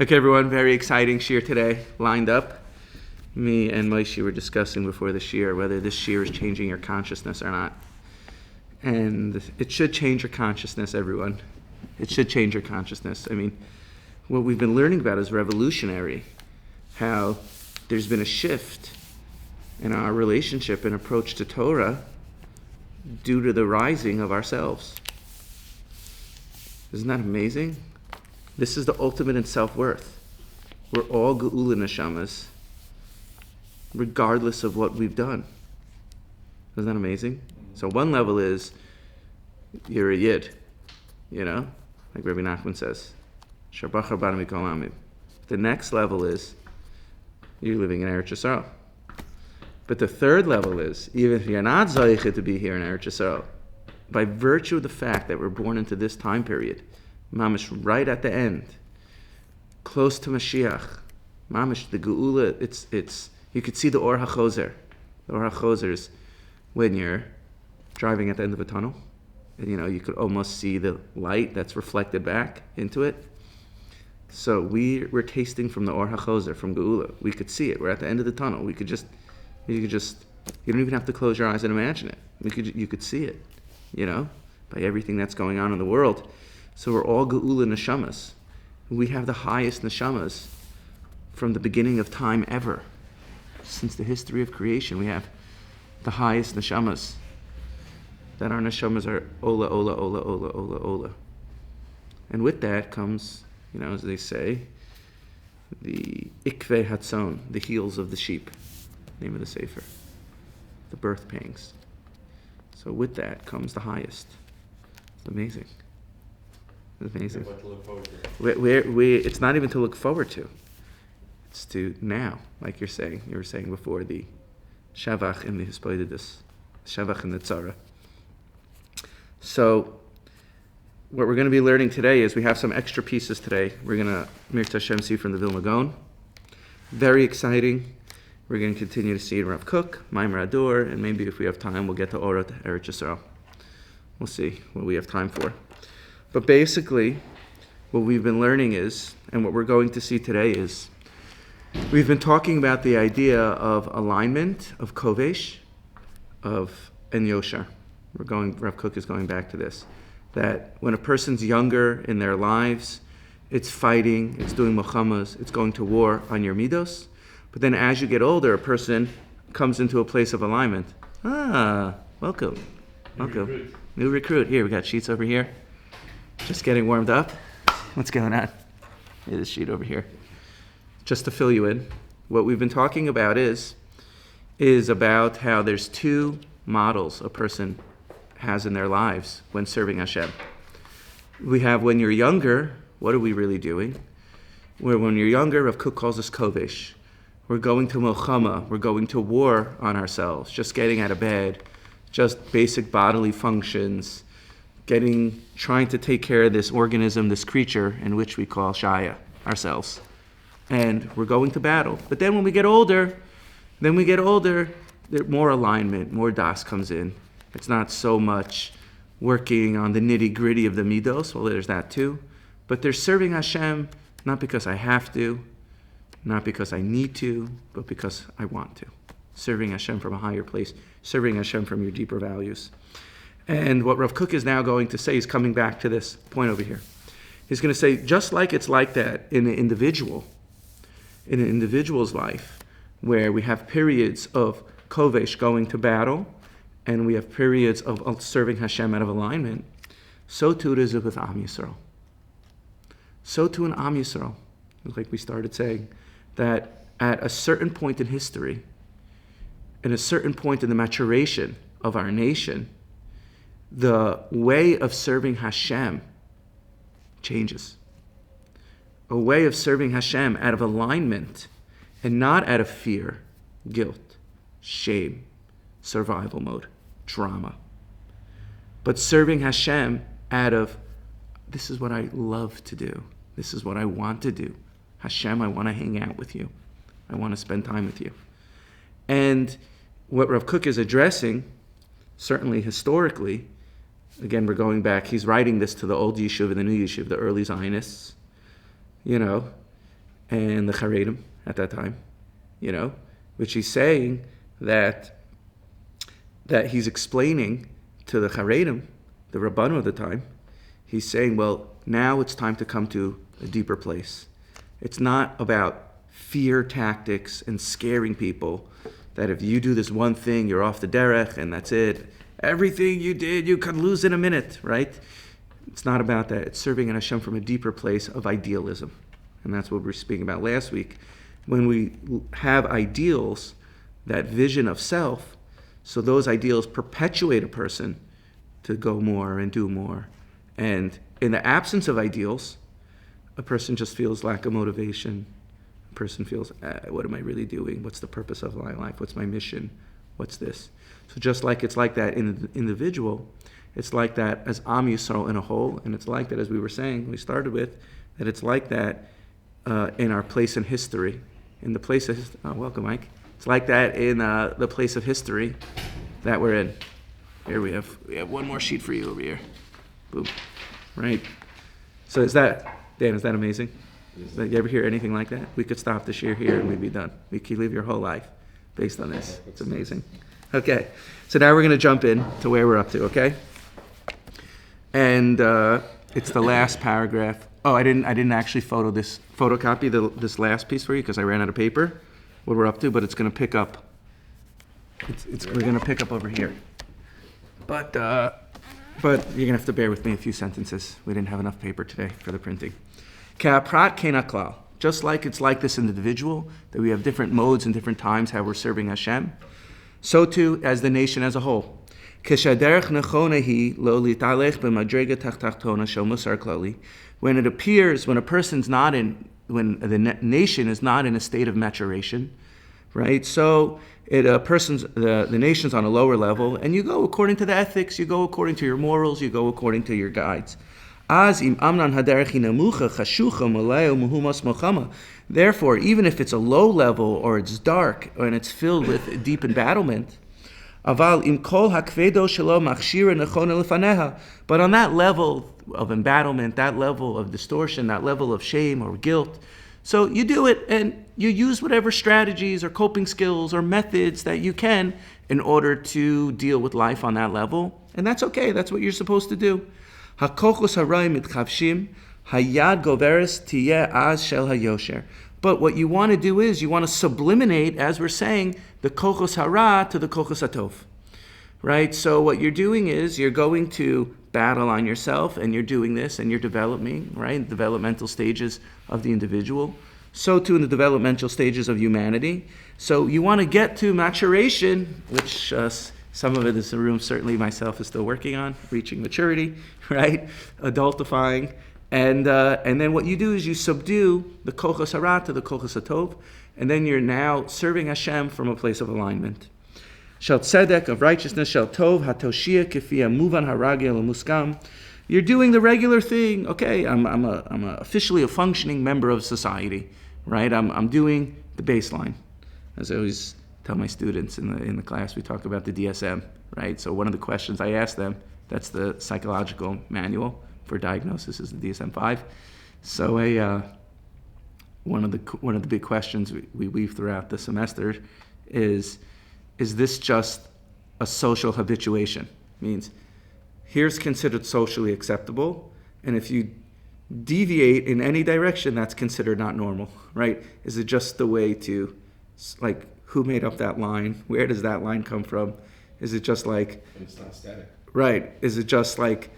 Okay, everyone, very exciting shir today, lined up. Me and Moshe were discussing before the shir whether this shir is changing your consciousness or not. And it should change your consciousness, everyone. It should change your consciousness. I mean, what we've been learning about is revolutionary, how there's been a shift in our relationship and approach to Torah due to the rising of ourselves. Isn't that amazing? This is the ultimate in self-worth. We're all geula neshamas, regardless of what we've done. Isn't that amazing? So one level is, you're a yid, like Rabbi Nachman says. Shabachar banu mikol amim. The next level is, you're living in Eretz Yisrael. But the third level is, even if you're not zayich to be here in Eretz Yisrael, by virtue of the fact that we're born into this time period, mamish right at the end, close to Mashiach, mamish the geula, it's you could see the or hachozer. The or hachozer is when you're driving at the end of a tunnel, and you could almost see the light that's reflected back into it. So we're tasting from the or hachozer, from geula. We could see it. We're at the end of the tunnel. You don't even have to close your eyes and imagine it. You could see it, by everything that's going on in the world. So we're all geula neshamas. We have the highest neshamas from the beginning of time ever. Since the history of creation, we have the highest neshamas. That our neshamas are ola, ola, ola, ola, ola, ola. And with that comes, as they say, the ikve hatzon, the heels of the sheep, name of the sefer, the birth pangs. So with that comes the highest. It's amazing. It's amazing. What to look forward to. It's not even to look forward to. It's to now, like you were saying before, the shavach and the hispoidedus, shavach and the tzara. So what we're going to be learning today is we have some extra pieces today. We're going to, Mirta Hashem, see from the Vilna Gaon. Very exciting. We're going to continue to see Rav Kook, Ma'amar HaDor, and maybe if we have time, we'll get to Eretz Israel. We'll see what we have time for. But basically, what we've been learning is, and what we're going to see today is, we've been talking about the idea of alignment, of Kovesh, and Yosher. Rav Kook is going back to this. That when a person's younger in their lives, it's fighting, it's doing mochamas, it's going to war on your midos. But then as you get older, a person comes into a place of alignment. Welcome. New recruit. Here, we got sheets over here. Just getting warmed up. What's going on? Here's a sheet over here. Just to fill you in, what we've been talking about is about how there's two models a person has in their lives when serving Hashem. We have when you're younger, what are we really doing? When you're younger, Rav Kook calls us Kovesh. We're going to milchama, we're going to war on ourselves, just getting out of bed, just basic bodily functions, trying to take care of this organism, this creature in which we call Shaya, ourselves. And we're going to battle. But then when we get older, more alignment, more das comes in. It's not so much working on the nitty-gritty of the midos, well, there's that too. But they're serving Hashem, not because I have to, not because I need to, but because I want to. Serving Hashem from a higher place, serving Hashem from your deeper values. And what Rav Kook is now going to say, he's coming back to this point over here. He's going to say, just like it's like that in an individual's life, where we have periods of Kovesh going to battle, and we have periods of serving Hashem out of alignment, so too it is with Am Yisrael. So too in Am Yisrael, like we started saying, that at a certain point in history, at a certain point in the maturation of our nation, the way of serving Hashem changes. A way of serving Hashem out of alignment and not out of fear, guilt, shame, survival mode, drama. But serving Hashem out of, this is what I love to do. This is what I want to do. Hashem, I want to hang out with you. I want to spend time with you. And what Rav Kook is addressing, certainly historically, again, we're going back, he's writing this to the old yeshiva, the new yeshiva, the early Zionists, and the Charedim at that time, which he's saying that he's explaining to the Charedim, the Rabbanu of the time. He's saying, well, now it's time to come to a deeper place. It's not about fear tactics and scaring people that if you do this one thing, you're off the derech and that's it. Everything you did, you could lose in a minute, right? It's not about that. It's serving in Hashem from a deeper place of idealism. And that's what we were speaking about last week. When we have ideals, that vision of self, so those ideals perpetuate a person to go more and do more. And in the absence of ideals, a person just feels lack of motivation. A person feels, what am I really doing? What's the purpose of my life? What's my mission? What's this? So just like it's like that in the individual, it's like that as Am Yisrael in a whole, and it's like that, as we were saying, we started with, that it's like that in our place in history. In the place of, welcome Mike. It's like that in the place of history that we're in. Here we have one more sheet for you over here. Boom. Right. So Dan, is that amazing? You ever hear anything like that? We could stop this year here and we'd be done. We could live your whole life based on this. It's amazing. Okay. So now we're going to jump in to where we're up to, okay? And it's the last paragraph. Oh, I didn't actually photocopy this last piece for you because I ran out of paper. What we're up to, but it's going to pick up. We're going to pick up over here. But you're going to have to bear with me a few sentences. We didn't have enough paper today for the printing. Ka'aprat kenaklal. Just like it's like this individual, that we have different modes and different times how we're serving Hashem, so too as the nation as a whole. When it appears, when the nation is not in a state of maturation, right? So the nation's on a lower level, and you go according to the ethics, you go according to your morals, you go according to your guides. Therefore, even if it's a low level or it's dark and it's filled with deep embattlement, but on that level of embattlement, that level of distortion, that level of shame or guilt, so you do it and you use whatever strategies or coping skills or methods that you can in order to deal with life on that level. And that's okay. That's what you're supposed to do. But what you want to do is you want to sublimate, as we're saying, the kochos hara to the kochos hatov. Right? So what you're doing is you're going to battle on yourself, and you're doing this, and you're developing, right? Developmental stages of the individual. So too in the developmental stages of humanity. So you want to get to maturation, which some of it is the room, certainly myself, is still working on, reaching maturity, right? Adultifying. And then what you do is you subdue the kochos hara to the kochos hatov, and then you're now serving Hashem from a place of alignment. Shel tzedek, of righteousness, shel tov, hatoshia, kifia, muvan haragel, muskam. You're doing the regular thing. Okay, I'm officially a functioning member of society, right? I'm doing the baseline. As I always tell my students in the class, we talk about the DSM, right? So one of the questions I ask them, that's the psychological manual for diagnosis, is the DSM-5. So one of the big questions we weave throughout the semester is this just a social habituation? Means here's considered socially acceptable, and if you deviate in any direction, that's considered not normal, right? Is it just the way to, like, who made up that line? Where does that line come from? Is it just like... And it's not static. Right. Is it just like,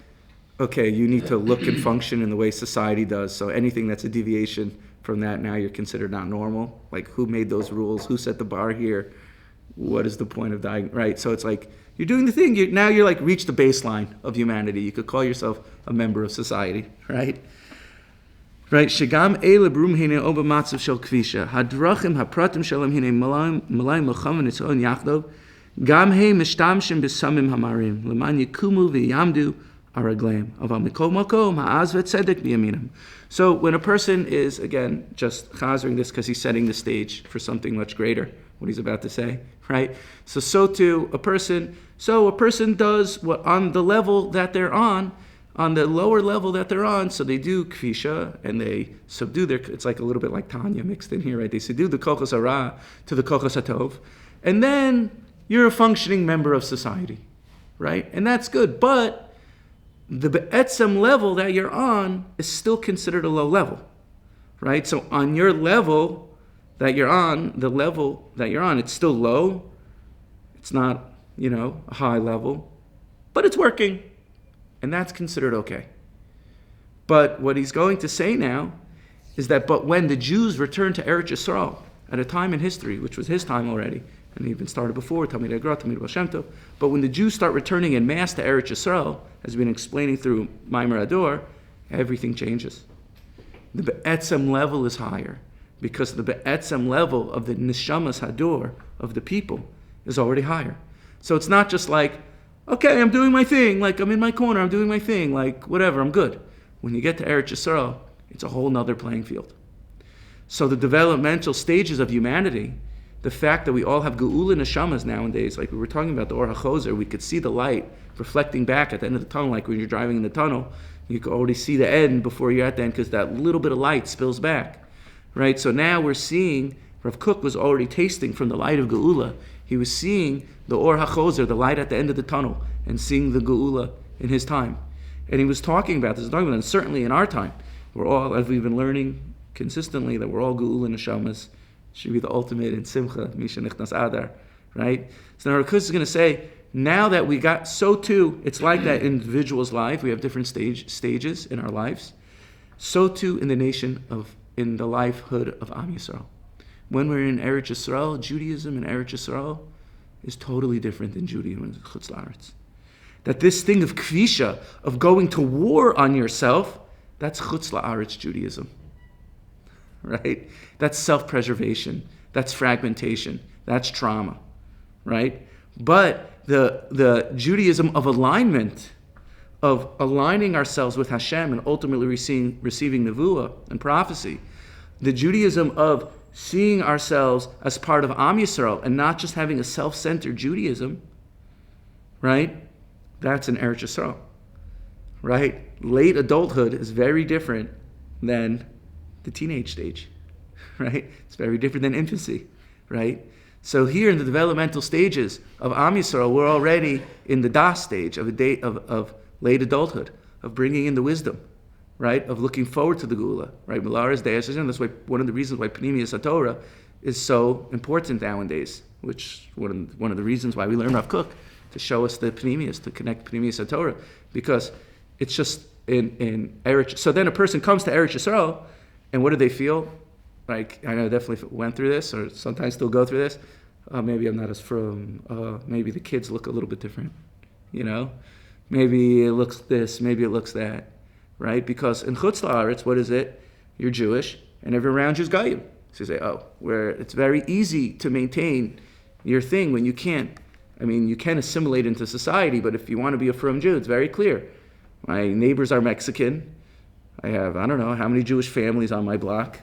okay, you need to look and function in the way society does, so anything that's a deviation from that, now you're considered not normal? Like, who made those rules? Who set the bar here? What is the point of dying? Right, so it's like, you're doing the thing, now you're like reached the baseline of humanity. You could call yourself a member of society, right? Right, Shagam ele brum hine oba matzav shel kvisha, hadrachim hapratim shalom hine malayim lacham v'nitzon yachdov, gam he mishtamshim b'samim hamarim, leman yikumu v'yamdu aragleim, aval mikol makom ha'az v'tzedek b'yaminam. So when a person is, again, just chazering this because he's setting the stage for something much greater, what he's about to say, right? So too, a person does what on the level that they're on, on the lower level that they're on, so they do kvisha, and they subdue their, it's like a little bit like Tanya mixed in here, right? They subdue the kochos hara to the kochos hatov, and then you're a functioning member of society, right? And that's good, but the be'etzem level that you're on is still considered a low level, right? So on your level that you're on, the level that you're on, it's still low. It's not, a high level, but it's working. And that's considered okay. But what he's going to say now is that, but when the Jews returned to Eretz Yisrael at a time in history, which was his time already, and he even started before, Talmidei Gra, Talmidei Baal Shem Tov, but when the Jews start returning en masse to Eretz Yisrael, as we've been explaining through Ma'amar HaDor, everything changes. The be'etzem level is higher, because the be'etzem level of the neshamas hador, of the people, is already higher. So it's not just like, okay, I'm doing my thing, like I'm in my corner, I'm doing my thing, like whatever, I'm good. When you get to Eretz Yisrael, it's a whole nother playing field. So the developmental stages of humanity, the fact that we all have geula neshamas nowadays, like we were talking about the Or HaChozer, we could see the light reflecting back at the end of the tunnel, like when you're driving in the tunnel, you can already see the end before you're at the end because that little bit of light spills back, right? So now we're seeing, Rav Kook was already tasting from the light of geula. He was seeing the Or HaChozer, the light at the end of the tunnel, and seeing the geula in his time. And he was talking about this, and certainly in our time, we're all, as we've been learning consistently, that we're all geula neshamas, should be the ultimate in simcha, misha nichnas adar, right? So now Rav Kook is going to say, now that we got, so too, it's like that in individual's life, we have different stages in our lives, so too in the in the lifehood of Am Yisrael. When we're in Eretz Yisrael, Judaism in Eretz Yisrael is totally different than Judaism in Chutz La'aretz. That this thing of kvisha, of going to war on yourself, that's Chutz La'aretz Judaism, right? That's self-preservation, that's fragmentation, that's trauma, right? But the Judaism of alignment, of aligning ourselves with Hashem and ultimately receiving nevuah and prophecy, the Judaism of seeing ourselves as part of Am Yisrael and not just having a self-centered Judaism, right? That's an Eretz Yisrael, right? Late adulthood is very different than the teenage stage, right? It's very different than infancy, right? So here in the developmental stages of Am Yisrael, we're already in the Das stage of late adulthood, of bringing in the wisdom, right? Of looking forward to the Geula, right? Milaris Deis, that's why one of the reasons why Pnimius HaTorah is so important nowadays, which one of the reasons why we learn Rav Kook, to show us the Pnimius, to connect Pnimius HaTorah, because it's just in Eretz. So then a person comes to Eretz Yisrael, and what do they feel? Like, I know I definitely went through this, or sometimes still go through this. Maybe I'm not as from, maybe the kids look a little bit different, Maybe it looks this, maybe it looks that, right? Because in Chutz La'aretz, what is it? You're Jewish, and everyone around you is Goyim. So you say, where it's very easy to maintain your thing when you can't. I mean, you can assimilate into society, but if you want to be a firm Jew, it's very clear. My neighbors are Mexican. I have, I don't know how many Jewish families on my block,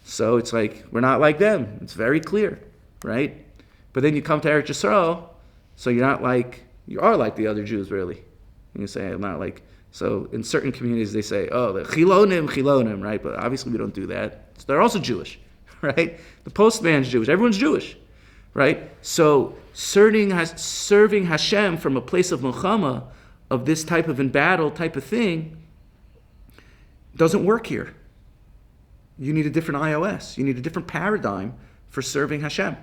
So it's like, we're not like them. It's very clear, right? But then you come to Eretz Yisrael, so you are like the other Jews, really. And you say, I'm not like, so in certain communities they say, the chilonim, right? But obviously we don't do that. So they're also Jewish, right? The postman's Jewish. Everyone's Jewish, right? So serving Hashem from a place of milchama, of this type of in battle type of thing, doesn't work here. You need a different iOS. You need a different paradigm for serving Hashem,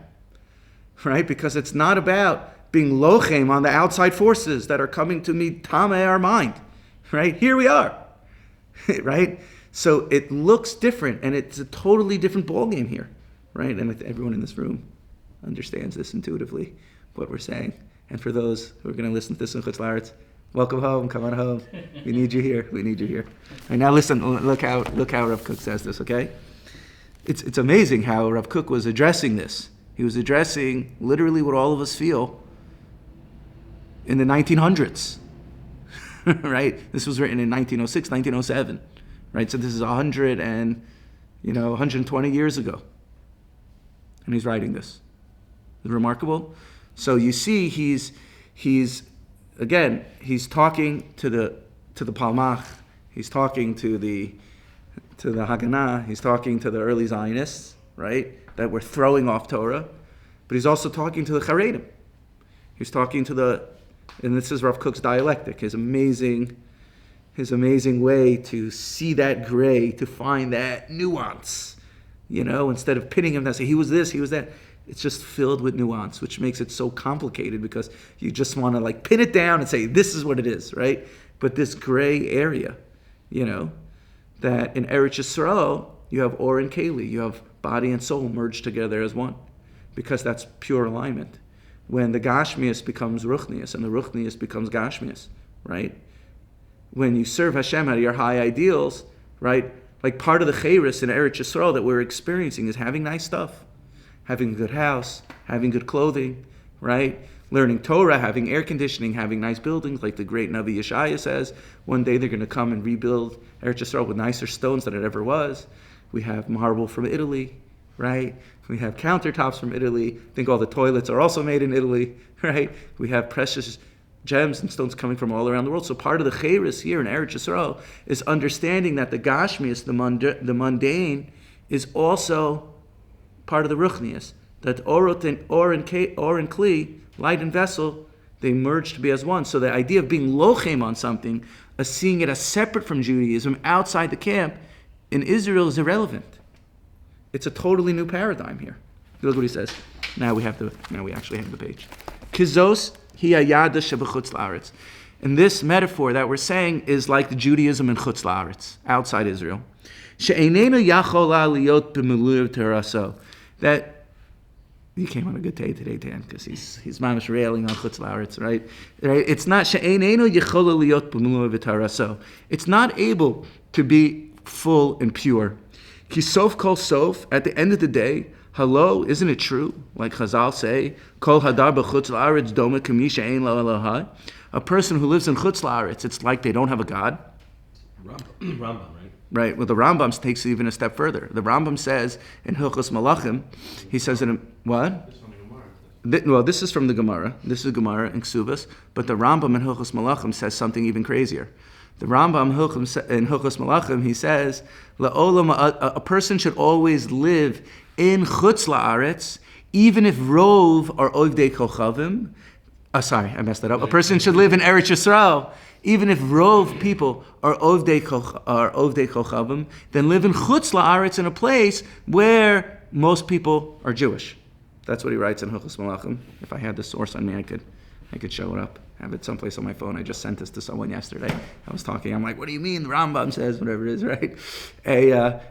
right? Because it's not about being lochem on the outside forces that are coming to meet tameh our mind, right? Here we are, right? So it looks different, and it's a totally different ballgame here, right? And everyone in this room understands this intuitively, what we're saying. And for those who are going to listen to this in Chutz La'aretz, welcome home, come on home. We need you here, we need you here. All right, now listen, look how Rav Kook says this, okay? It's amazing how Rav Kook was addressing this. He was addressing literally what all of us feel in the 1900s, right? This was written in 1906, 1907, right? So this is 120 years ago. And he's writing this. It's remarkable. So you see, he's talking to the to the Palmach, he's talking to the Haganah, he's talking to the early Zionists, right, that were throwing off Torah, but he's also talking to the Charedim. He's talking to and this is Rav Kook's dialectic, his amazing way to see that gray, to find that nuance, instead of pinning him down, say he was this, he was that. It's just filled with nuance, which makes it so complicated because you just want to pin it down and say, this is what it is, right? But this gray area, that in Eretz Yisrael, you have Or and Keli, you have body and soul merged together as one, because that's pure alignment. When the Gashmias becomes Ruchnias and the Ruchnias becomes Gashmias, right? When you serve Hashem out of your high ideals, right? Like part of the Chayris in Eretz Yisrael that we're experiencing is having nice stuff. Having a good house, having good clothing, right? Learning Torah, having air conditioning, having nice buildings, like the great Navi Yeshaya says. One day they're going to come and rebuild Eretz Yisrael with nicer stones than it ever was. We have marble from Italy, right? We have countertops from Italy. I think all the toilets are also made in Italy, right? We have precious gems and stones coming from all around the world. So part of the Chayris here in Eretz Yisrael is understanding that the Gashmias, the mundane, is also part of the Ruchnias, that Or and Kli, light and vessel, they merge to be as one. So the idea of being lochem on something, seeing it as separate from Judaism, outside the camp, in Israel is irrelevant. It's a totally new paradigm here. Look what he says. Now we actually have the page. Kizos hiyayada shebechutz la'aretz. And this metaphor that we're saying is like the Judaism in chutz la'aretz, outside Israel. She'einenu yachola liot b'miluv teraso. That he came on a good day today, Dan, because he's mamish railing on chutz la'aretz, right? It's not she'einenu yachola liot b'miluv teraso. It's not able to be full and pure. Ki sof kol sof. At the end of the day, hello, isn't it true? Like Chazal say, kol hadar b'chutz la'aretz doma k'mi she'ein lo Elohai. A person who lives in chutz la'aretz, it's like they don't have a God. Rambam, right? Right. Well, the Rambam takes it even a step further. The Rambam says in Hilchos Malachim, he says in what? This is from the Gemara. This is Gemara in Ksubas, but the Rambam in Hilchos Malachim says something even crazier. The Rambam in Hilchos Malachim, he says, a person should always live in chutz la'aretz, even if rov are ovdei kochavim. Sorry, I messed that up. A person should live in Eretz Yisrael, even if rov people are ovdei kochavim, then live in chutz la'aretz in a place where most people are Jewish. That's what he writes in Hilchos Malachim. If I had the source on me, I could show it up. I have it someplace on my phone. I just sent this to someone yesterday. I was talking. I'm like, what do you mean? The Rambam says whatever it is, right?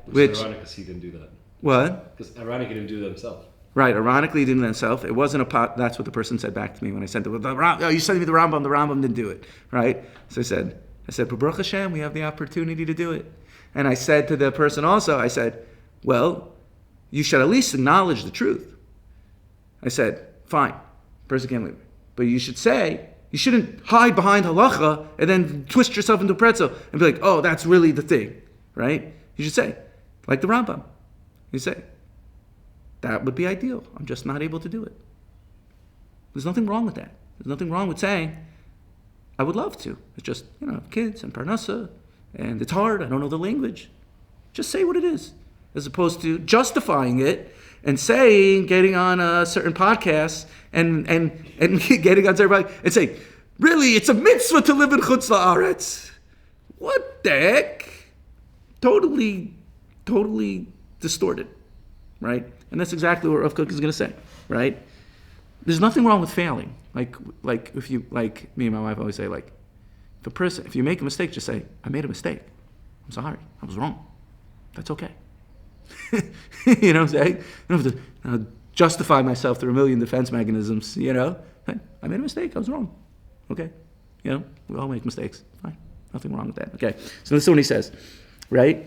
Which is ironic because he didn't do that. What? Because ironic he didn't do that himself. Right, ironically, he didn't himself. It wasn't a pot. That's what the person said back to me when I sent it. You sent me the Rambam didn't do it, right? So I said, but Baruch Hashem, we have the opportunity to do it. And I said to the person also, I said, well, you should at least acknowledge the truth. I said, fine, person can't leave. But you shouldn't hide behind halacha and then twist yourself into a pretzel and be like, oh, that's really the thing, right? You should say, like the Rambam, you say, that would be ideal. I'm just not able to do it. There's nothing wrong with that. There's nothing wrong with saying, I would love to. It's just, kids and parnasa, and it's hard. I don't know the language. Just say what it is, as opposed to justifying it and saying, getting on a certain podcast and getting on everybody and saying, really, it's a mitzvah to live in chutz la'aretz. What the heck? Totally distorted, right? And that's exactly what Rav Kook is going to say, right? There's nothing wrong with failing. Like if you, like me and my wife always say, if you make a mistake, just say, I made a mistake. I'm sorry. I was wrong. That's okay. You know what I'm saying? I don't have to justify myself through a million defense mechanisms, Hey, I made a mistake. I was wrong. Okay? We all make mistakes. Fine. Nothing wrong with that. Okay. So this is what he says, right?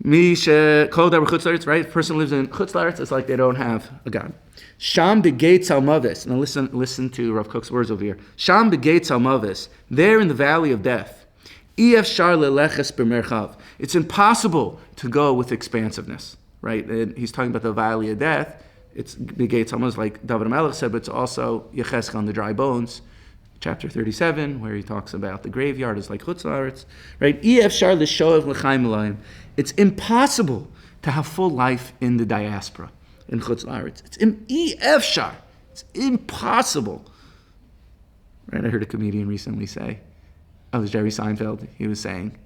Right? The person lives in chutz la'aretz, it's like they don't have a God. Sham begates almavis. Now listen to Rav Kook's words over here. Sham begates almavis. There in the valley of death. It's impossible to go with expansiveness, right? And he's talking about the valley of death. It's begates almavis, like David HaMelech said, but it's also yecheska on the dry bones. chapter 37, where he talks about the graveyard is like Chutz La'aretz, right? It's impossible to have full life in the diaspora, in Chutz La'aretz. It's impossible. Right? I heard a comedian recently say, it was Jerry Seinfeld, he was saying,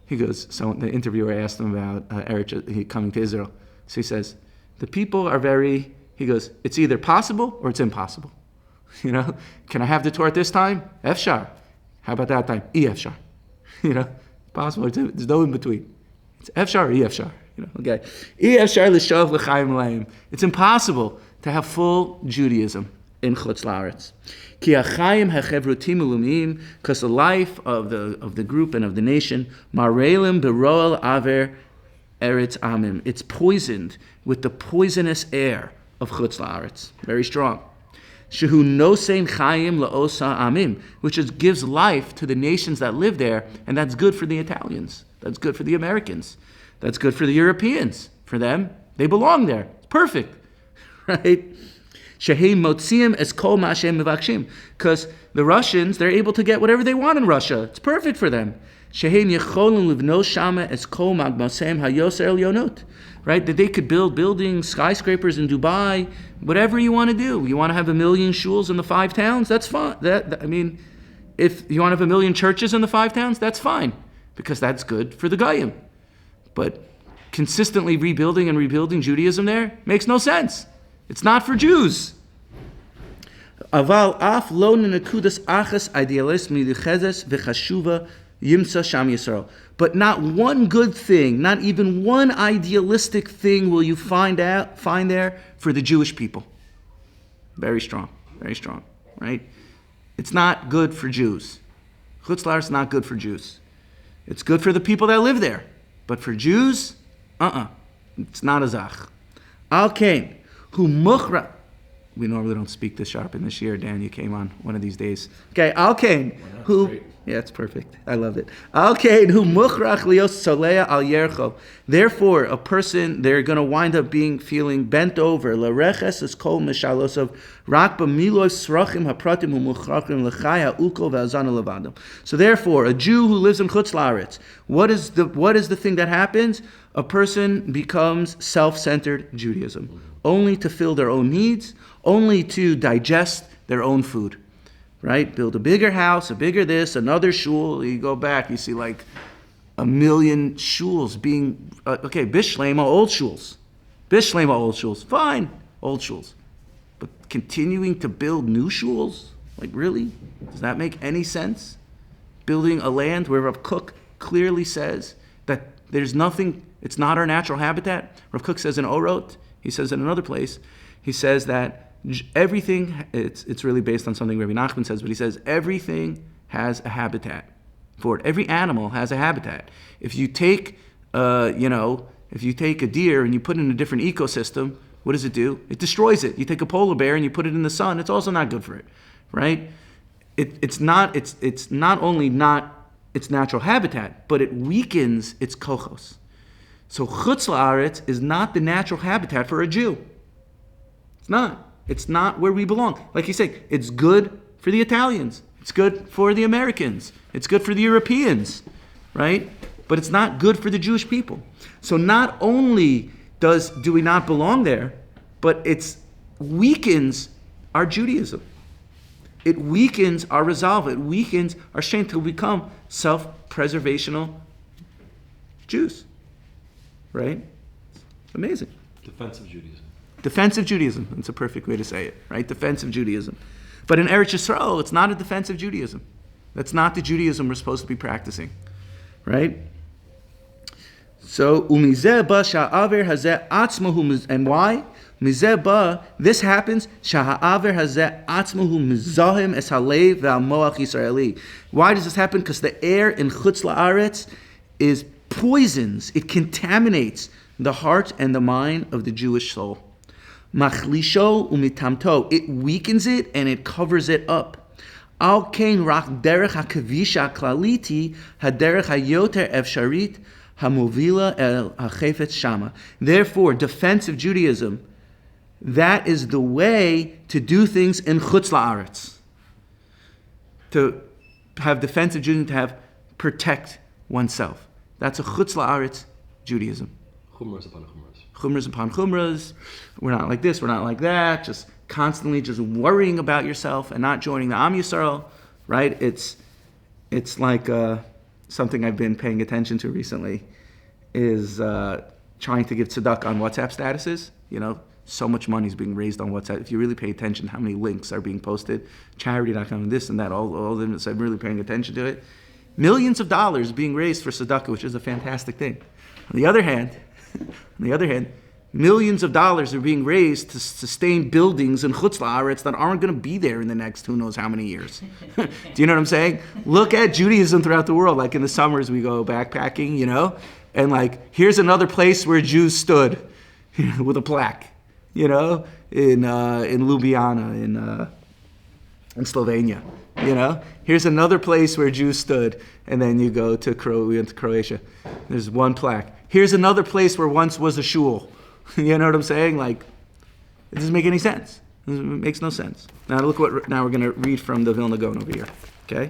he goes, so the interviewer asked him about coming to Israel. So he says, the people are he goes, it's either possible or it's impossible. You know, can I have the Torah at this time? Efshar. How about that time? Efshar. You know, possible. There's no in between. It's Efshar or Efshar. You know, okay. Efshar l'shav l'chaim l'ayim. It's impossible to have full Judaism in Chutz La'aretz. Ki ha'chaim ha'chevrutim ulumim, because the life of the group and of the nation, marelim beroel aver eretz amim. It's poisoned with the poisonous air of Chutz La'aretz. Very strong. Shehu nosein chayim la'osa amim, which gives life to the nations that live there, and that's good for the Italians. That's good for the Americans. That's good for the Europeans. For them, they belong there. It's perfect, right? Shehem motziim es kol ma'ashem mevakshim, because the Russians, they're able to get whatever they want in Russia. It's perfect for them. Shehem yecholim livnos shama es kol magmasem hayoser elionot. Right, that they could build buildings, skyscrapers in Dubai, whatever you want to do. You want to have 1 million shuls in the 5 towns? That's fine. If you want to have 1 million churches in the 5 towns, that's fine, because that's good for the Goyim. But consistently rebuilding Judaism there makes no sense. It's not for Jews. Aval af lo nekudas achas idealis miduchezes v'chashuva yimsa sham Yisrael. But not one good thing, not even one idealistic thing will you find there for the Jewish people. Very strong, right? It's not good for Jews. Chutz La'aretz is not good for Jews. It's good for the people that live there. But for Jews, it's not a zach. Al kain, hu muchra. We normally don't speak this sharp in this year. Dan, you came on one of these days. Okay, al kain, who... Yeah, it's perfect. I love it. Therefore, a person, they're going to wind up feeling bent over. So therefore, a Jew who lives in Chutz La'aretz, what is the thing that happens? A person becomes self-centered Judaism, only to fill their own needs, only to digest their own food. Right? Build a bigger house, a bigger this, another shul. You go back, you see like 1 million shuls being, Bishlema, old shuls. Fine, old shuls. But continuing to build new shuls? Like really? Does that make any sense? Building a land where Rav Kook clearly says that there's nothing, it's not our natural habitat. Rav Kook says in Orot, he says in another place, he says that everything, it's really based on something Rabbi Nachman says, but he says everything has a habitat for it. Every animal has a habitat. If you take, a deer and you put it in a different ecosystem, what does it do? It destroys it. You take a polar bear and you put it in the sun, it's also not good for it, right? It's not only not its natural habitat, but it weakens its kochos. So Chutz La'aretz is not the natural habitat for a Jew. It's not. It's not where we belong. Like you say, it's good for the Italians. It's good for the Americans. It's good for the Europeans, right? But it's not good for the Jewish people. So not only do we not belong there, but it weakens our Judaism. It weakens our resolve. It weakens our strength to become self-preservational Jews, right? It's amazing. Defensive Judaism. Defensive Judaism. That's a perfect way to say it, right? Defensive Judaism. But in Eretz Yisrael, it's not a defensive Judaism. That's not the Judaism we're supposed to be practicing, right? So, umizeh ba sha'aver hazeh atzmahu, and why? Mizeh ba, this happens, sha'aver hazeh atzmahu mizahim es halev ve'amoach Yisraeli. Why does this happen? Because the air in Chutz La'aretz is poisons. It contaminates the heart and the mind of the Jewish soul. Machlisho umitamto. It weakens it and it covers it up. Al kein rak derech hakavisha klaliti haderech hayoter efsharit hamovila el hachefetz shama. Therefore, defensive Judaism, that is the way to do things in Chutz La'aretz. to have defensive Judaism, to have protect oneself. That's a chutz la'aretz Judaism. Chumras upon chumras. Chumras upon chumras. We're not like this, we're not like that. Just constantly just worrying about yourself and not joining the Am Yisrael, right? It's like something I've been paying attention to recently is trying to give tzedakah on WhatsApp statuses. You know, so much money is being raised on WhatsApp. If you really pay attention to how many links are being posted, charity.com, this and that, all of them, so I'm really paying attention to it. Millions of dollars being raised for tzedakah, which is a fantastic thing. On the other hand, millions of dollars are being raised to sustain buildings in Chutz La'aretz that aren't going to be there in the next who knows how many years. Do you know what I'm saying? Look at Judaism throughout the world. Like in the summers we go backpacking, you know, and like here's another place where Jews stood with a plaque, you know, in Ljubljana, in Slovenia, you know. Here's another place where Jews stood, and then you go to Croatia. There's one plaque. Here's another place where once was a shul. You know what I'm saying? Like, it doesn't make any sense. It makes no sense. Now look what. Now we're going to read from the Vilna Gaon over here. Okay,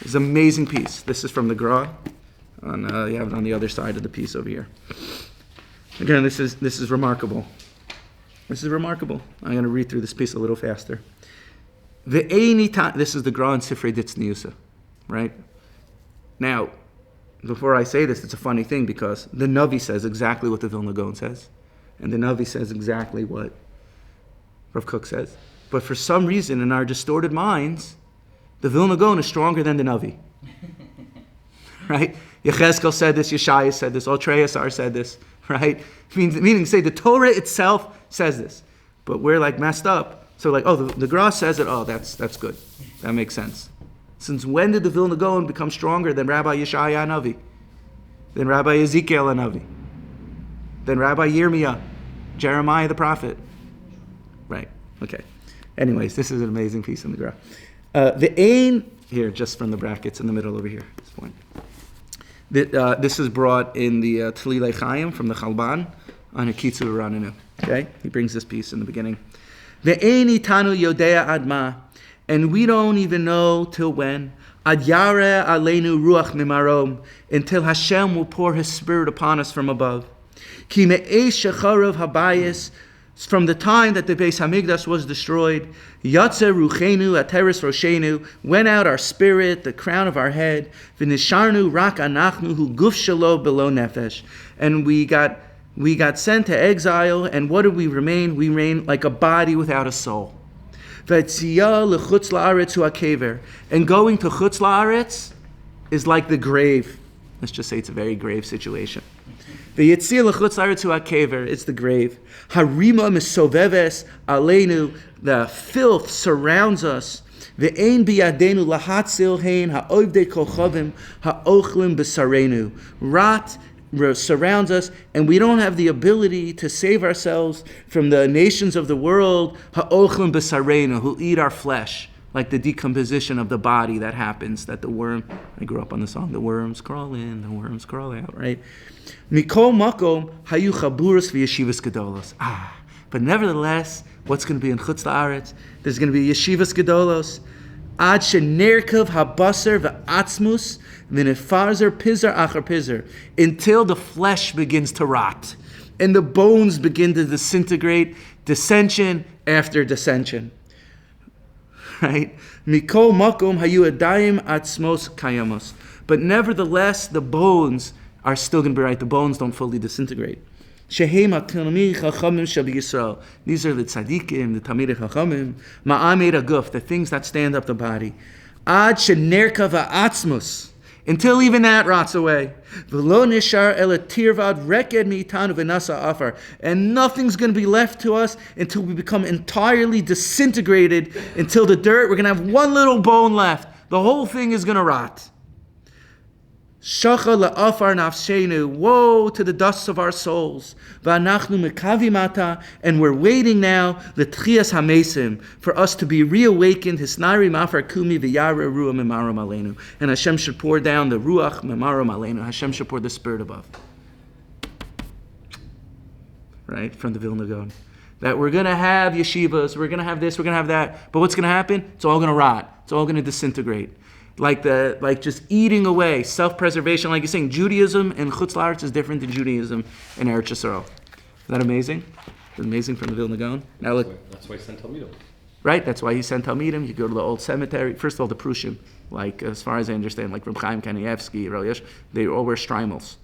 it's an amazing piece. This is from the Gra. You have it on the other side of the piece over here. Again, this is remarkable. This is remarkable. I'm going to read through this piece a little faster. This is the Gra and Sifrei Ditzniusa, right? Now, before I say this, it's a funny thing because the Navi says exactly what the Vilna Gaon says, and the Navi says exactly what Rav Kook says. But for some reason, in our distorted minds, the Vilna Gaon is stronger than the Navi, right? Yechezkel said this, Yeshaya said this, Otreasar said this, right? Meaning, say the Torah itself says this, but we're like messed up. So like, oh, the Gra says it. Oh, that's good. That makes sense. Since when did the Vilna Gaon become stronger than Rabbi Yeshaya Navi, than Rabbi Ezekiel Navi, than Rabbi Yirmiyah, Jeremiah the prophet? Right. Okay. Anyways, this is an amazing piece in the Gra. The Ein here, just from the brackets in the middle over here. At this point. This is brought in the Tlilei Chaim from the Chalban on a Kitzur Raninu. Okay, he brings this piece in the beginning. Ve'eni tanu yodea adma, and we don't even know till when. Ad yare aleinu ruach mimarom, until Hashem will pour His Spirit upon us from above. Ki me'esh shecharav habayis, from the time that the Beis Hamikdash was destroyed, yatze ruchenu ateres roshenu, went out our spirit, the crown of our head, v'nisharnu rak anachnu hu guf shelo below nefesh, and we got sent to exile, and what did we remain? We remain like a body without a soul. And going to Chutz La'aretz is like the grave. Let's just say it's a very grave situation. It's the grave. Harima misoveves aleinu, the filth surrounds us. Ve'ein biyadenu lahatzil hein ha'ovdei kochavim ha'ochlim b'sarenu. Rat surrounds us, and we don't have the ability to save ourselves from the nations of the world, ha'ochlim b'sarenu, who eat our flesh, like the decomposition of the body that happens, that the worm, I grew up on the song, the worms crawl in, the worms crawl out, right? Mikol makom hayu chaburas v'yeshivas gedolos. But nevertheless, what's going to be in Chutz La'aretz? There's going to be yeshivas gedolos. Ad shenerkav habasar v'atzmus v'nefarzer pizar achar pizar, until the flesh begins to rot and the bones begin to disintegrate, dissension after dissension. Right? Mikol makom hayu adayim atzmos kayamos. But nevertheless, the bones are still going to be right. The bones don't fully disintegrate. Shehem HaTalmidei Chachamim Shel Yisrael. These are the tzaddikim, the Talmidei Chachamim, Ma'amar HaDor, the things that stand up the body. Ad shenerka va'atzmus, until even that rots away. V'lo nishar ela tirvad reked meitanu v'nasa afar, and nothing's going to be left to us until we become entirely disintegrated, until the dirt, we're going to have one little bone left. The whole thing is going to rot. Shacha la'afar nafshenu, woe to the dust of our souls. V'anachnu mekavimata, and we're waiting now, l'tchias hamesim, for us to be reawakened. Hisnari mafar kumi v'yara ruach memarom aleinu, and Hashem should pour down the ruach memarom aleinu. Hashem should pour the Spirit above. Right, from the Vilna Gaon. That we're going to have yeshivas, we're going to have this, we're going to have that, but what's going to happen? It's all going to rot. It's all going to disintegrate. Like just eating away, self-preservation. Like you're saying, Judaism in Chutz La'aretz is different than Judaism in Eretz Yisrael. Is that amazing? It's amazing from the Vilna Gaon. Now look. That's why he sent Talmidim. Right, that's why he sent Talmidim. You go to the old cemetery. First of all, the Prushim, like as far as I understand, like Reb Chaim Kanievsky, they all wear shtreimels.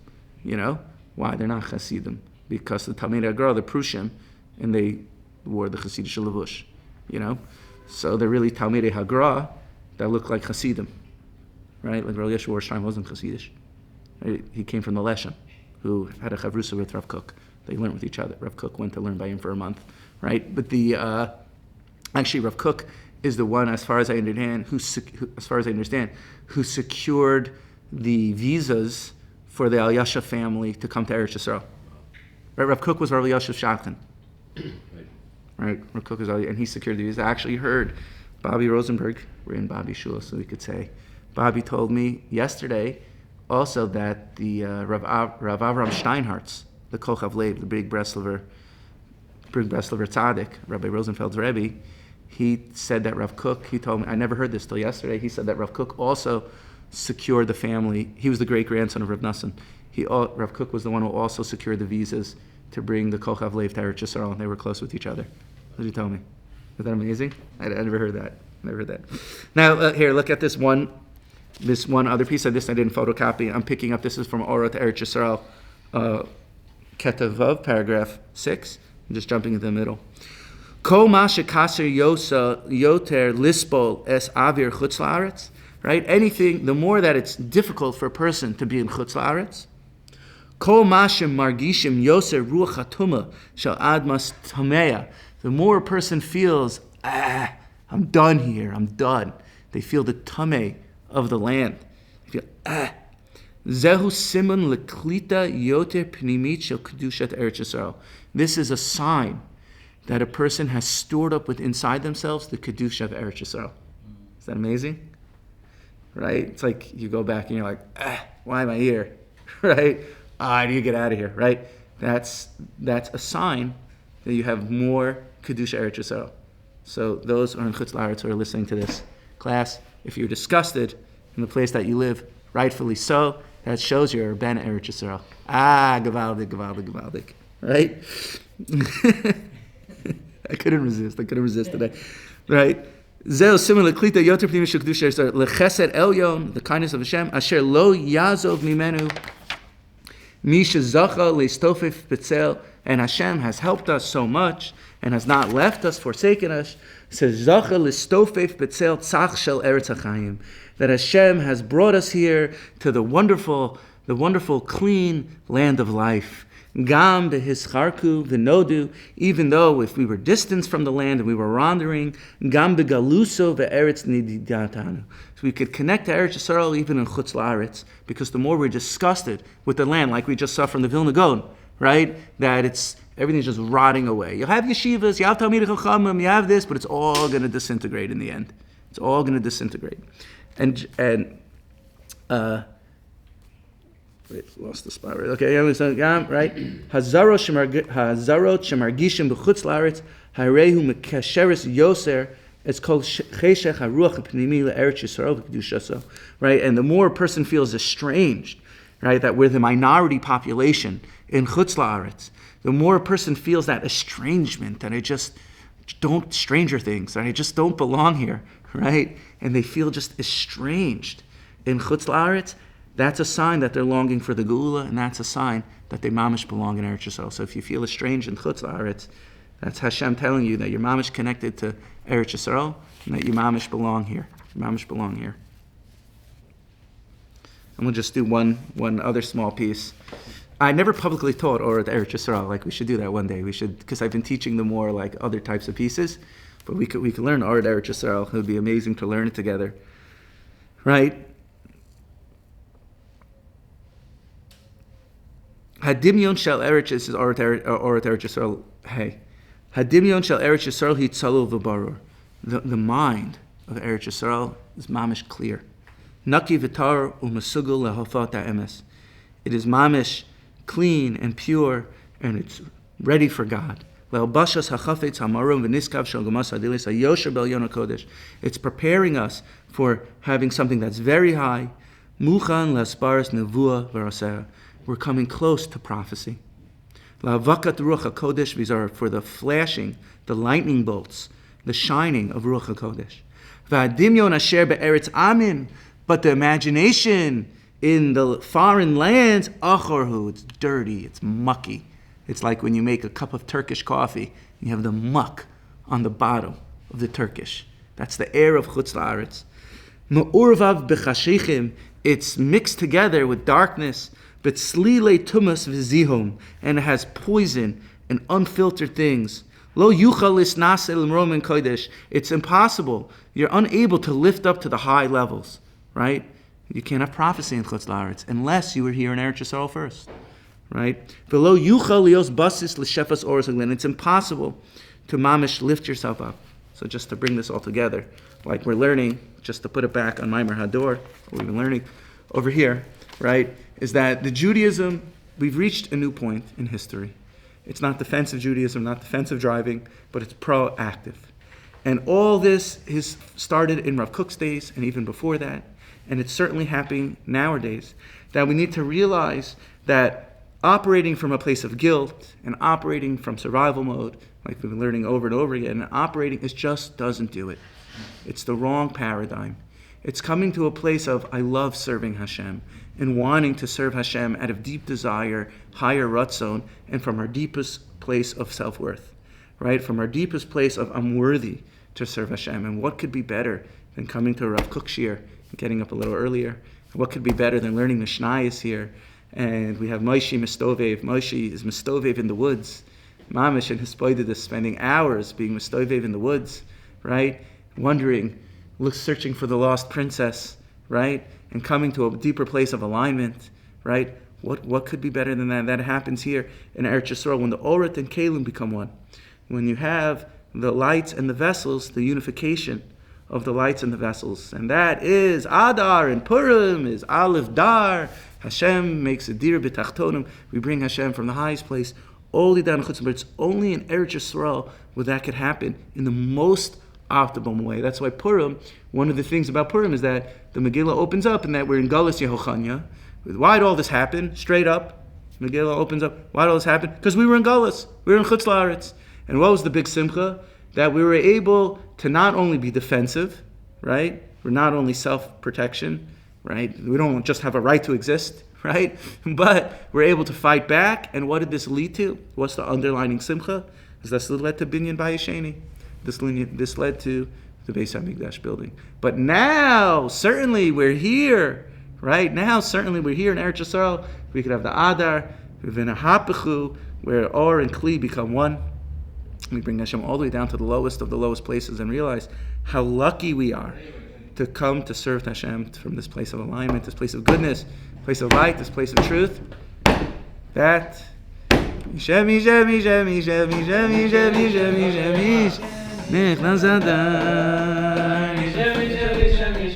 You know why? They're not Hasidim because the Talmidei Hagra, the Prushim, and they wore the Hasidic levush. You know, so they're really Talmidei Hagra that look like Hasidim, right? Like Rav Yeshua wore shtreimel wasn't Hasidish. Right? He came from the Leshem, who had a chavrusa with Rav Kook. They learned with each other. Rav Kook went to learn by him for a month, right? But actually, Rav Kook is the one, as far as I understand, who secured the visas for the Al Yasha family to come to Eretz Yisrael. Right, Rav Kook was Rav Yasha's shadchan. Right, Rav Kook was, and he secured the visa. I actually heard Bobby Rosenberg, we're in Bobby Shul, so we could say, Bobby told me yesterday also that the Rav Avram Steinhartz, the Kochav Leib, the big Breslover tzaddik, Rabbi Rosenfeld's Rebbe, he said that Rav Kook, he told me, I never heard this till yesterday, he said that Rav Kook also secured the family. He was the great-grandson of Rav Nassan. Rav Kook was the one who also secured the visas to bring the Kochav Lev to Eretz Yisrael, and they were close with each other. What did he tell me? Is that amazing? I never heard that. Now, here, look at this one other piece of this I didn't photocopy. I'm picking up, this is from Orah to Eretz Yisrael, Ketav Vav, paragraph 6. I'm just jumping into the middle. Kol ma shekaser yoter lispol es avir chutz la'aretz. Right? Anything, the more that it's difficult for a person to be in chutz la'aretz. Kol ma shemargishim yoser ruach hatuma shel admas tameya. The more a person feels, I'm done here, I'm done. They feel the tameh of the land. They feel, Zehu simun leklita yoter pnimit shel kedushat Eretz Yisrael. This is a sign that a person has stored up within inside themselves the Kedusha of Eretz Yisrael. Is that amazing? Right? It's like you go back and you're like, why am I here? Right? I need to get out of here, right? That's a sign that you have more Kedusha Eretz Yisrael. So those are in Chutz La'aretz who are listening to this class, if you're disgusted in the place that you live, rightfully so, that shows you're a ben Eretz Yisrael. Gewaldig. Right? I couldn't resist today. Right? Zeo similar klita yoter pnimi shel kedusha Yisrael lechesed elyon, the kindness of Hashem, asher lo yazov mimenu mi shezacha leistofef betzel, and Hashem has helped us so much and has not left us, forsaken us. Says zacha leistofef betzel tzach shel eretz hachayim, that Hashem has brought us here to the wonderful, clean land of life. Gam behischarku v'nodu, even though if we were distanced from the land and we were wandering, gam begaluso ve'eretz nididatanu. So we could connect to Eretz Yisrael even in Chutz La'aretz, because the more we're disgusted with the land, like we just saw from the Vilna Gaon, right? That everything's just rotting away. You have yeshivas, you have Talmidei Chachamim, you have this, but it's all going to disintegrate in the end. It's all going to disintegrate. Wait, lost the spot. Right? Okay, right? Hazarot shemargishim b'chutz la'aretz harehu mekasheres yoser. It's called cheshech haruach pnimi le'eretz Yisrael v'kedusha. Right, and the more a person feels estranged, right, that we're the minority population in chutz la'aretz, the more a person feels that estrangement, that I just don't stranger things, that I just don't belong here, right, and they feel just estranged in chutz la'aretz. That's a sign that they're longing for the Geula, and that's a sign that they mamish belong in Eretz Yisrael. So if you feel estranged in Chutz La'aretz, that's Hashem telling you that you're mamish connected to Eretz Yisrael, and that you mamish belong here. You mamish belong here. And we'll just do one other small piece. I never publicly taught Orah to Eretz Yisrael. Like, we should do that one day. We should, because I've been teaching them more like other types of pieces. But we could learn Orah to Eretz Yisrael. It would be amazing to learn it together. Right? Hadimyon shel Eretz is Orat Eretz Yisrael. Hey, Hadimyon shel Eretz Yisrael hitzalu v'barur. The mind of Eretz Yisrael is mamish clear. Naki v'tar u'masugul lehafat ha'emes. It is mamish clean and pure, and it's ready for God. It's preparing us for having something that's very high. We're coming close to prophecy. These are for the flashing, the lightning bolts, the shining of Ruach HaKodesh. But the imagination in the foreign lands, it's dirty, it's mucky. It's like when you make a cup of Turkish coffee, you have the muck on the bottom of the Turkish. That's the air of Chutz La'aretz. Me'urvav b'chashichim, it's mixed together with darkness, but slile tumas v'zihom, and it has poison and unfiltered things. Lo yuchal lisnas el roman kodesh, it's impossible. You're unable to lift up to the high levels, right? You can't have prophecy in Chutz La'aretz unless you were here in Eretz Yisrael first, right? V'lo yuchal lios basis l'shefas oros haglin, it's impossible to mamish lift yourself up. So just to bring this all together, like we're learning, just to put it back on Ma'amar HaDor, what we've been learning over here, right, is that the Judaism, we've reached a new point in history. It's not defensive Judaism, not defensive driving, but it's proactive. And all this is started in Rav Kook's days and even before that, and it's certainly happening nowadays, that we need to realize that operating from a place of guilt and operating from survival mode, like we've been learning over and over again, and operating, it just doesn't do it. It's the wrong paradigm. It's coming to a place of, I love serving Hashem, and wanting to serve Hashem out of deep desire, higher ratzon, and from our deepest place of self-worth, right? From our deepest place of, I'm worthy to serve Hashem. And what could be better than coming to a Rav Kook shir, getting up a little earlier? What could be better than learning the Shnayos here? And we have Moshe Mistovev. Moshe is Mistovev in the woods. Mamish and his Spoided is spending hours being Mistovev in the woods, right? Wondering, searching for the lost princess, right? And coming to a deeper place of alignment, right? What could be better than that? That happens here in Eretz Yisrael when the Oret and Kalim become one. When you have the lights and the vessels, the unification of the lights and the vessels. And that is Adar, and Purim is Aleph Dar. Hashem makes a dir b'tachtonim. We bring Hashem from the highest place all the way down to Chutzim. But it's only in Eretz Yisrael where that could happen in the most optimum way. That's why Purim, one of the things about Purim is that the Megillah opens up and that we're in Galus Yehochanya. Why did all this happen? Straight up, Megillah opens up. Why did all this happen? Because we were in Galus. We were in Chutz La'aretz. And what was the big simcha? That we were able to not only be defensive, right? We're not only self-protection, right? We don't just have a right to exist, right? But we're able to fight back. And what did this lead to? What's the underlining simcha? This led to Binyan Bayesheni. This led to the Beis HaMikdash building. But now, certainly we're here, right? Now, certainly we're here in Eretz Yisrael. We could have the Adar, V'vina Hapechu, where Or and Kli become one. We bring Hashem all the way down to the lowest of the lowest places and realize how lucky we are to come to serve Hashem from this place of alignment, this place of goodness, place of light, this place of truth. That Shemi, Shemi, Shemi, Shemi, Shemi, Shemi, Shemi, Shemi, Shemi, Shemi,